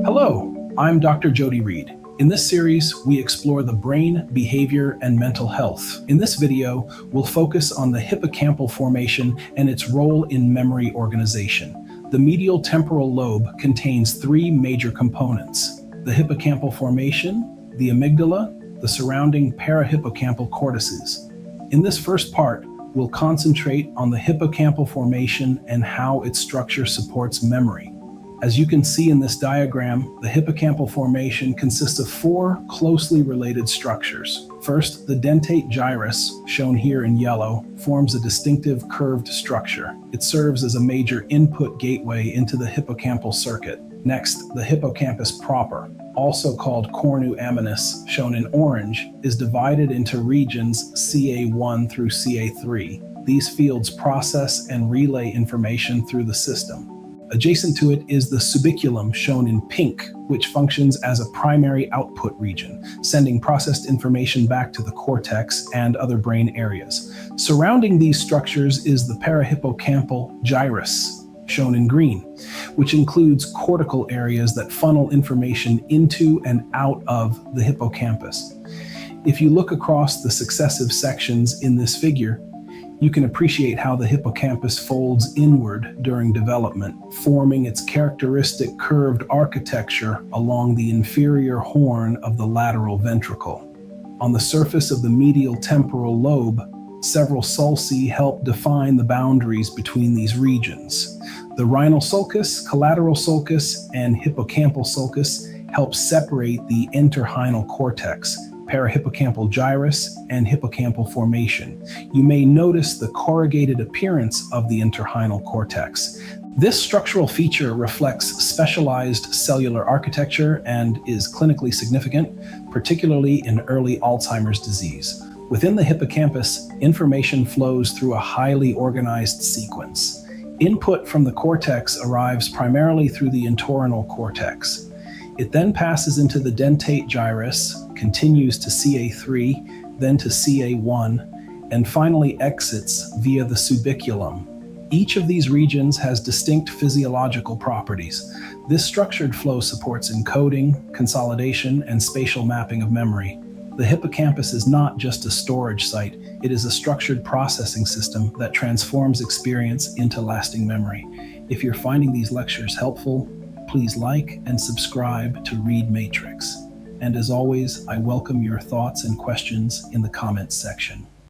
Hello, I'm Dr. Jody Reed. In this series, we explore the brain, behavior, and mental health. In this video, we'll focus on the hippocampal formation and its role in memory organization. The medial temporal lobe contains three major components: the hippocampal formation, the amygdala, the surrounding parahippocampal cortices. In this first part, we'll concentrate on the hippocampal formation and how its structure supports memory. As you can see in this diagram, the hippocampal formation consists of four closely related structures. First, the dentate gyrus, shown here in yellow, forms a distinctive curved structure. It serves as a major input gateway into the hippocampal circuit. Next, the hippocampus proper, also called cornu aminis, shown in orange, is divided into regions CA1 through CA3. These fields process and relay information through the system. Adjacent to it is the subiculum, shown in pink, which functions as a primary output region, sending processed information back to the cortex and other brain areas. Surrounding these structures is the parahippocampal gyrus, shown in green, which includes cortical areas that funnel information into and out of the hippocampus. If you look across the successive sections in this figure, you can appreciate how the hippocampus folds inward during development, forming its characteristic curved architecture along the inferior horn of the lateral ventricle. On the surface of the medial temporal lobe, several sulci help define the boundaries between these regions. The rhinal sulcus, collateral sulcus, and hippocampal sulcus help separate the entorhinal cortex, parahippocampal gyrus, and hippocampal formation. You may notice the corrugated appearance of the entorhinal cortex. This structural feature reflects specialized cellular architecture and is clinically significant, particularly in early Alzheimer's disease. Within the hippocampus, information flows through a highly organized sequence. Input from the cortex arrives primarily through the entorhinal cortex. It then passes into the dentate gyrus, continues to CA3, then to CA1, and finally exits via the subiculum. Each of these regions has distinct physiological properties. This structured flow supports encoding, consolidation, and spatial mapping of memory. The hippocampus is not just a storage site, it is a structured processing system that transforms experience into lasting memory. If you're finding these lectures helpful, please like and subscribe to Read Matrix. And as always, I welcome your thoughts and questions in the comments section.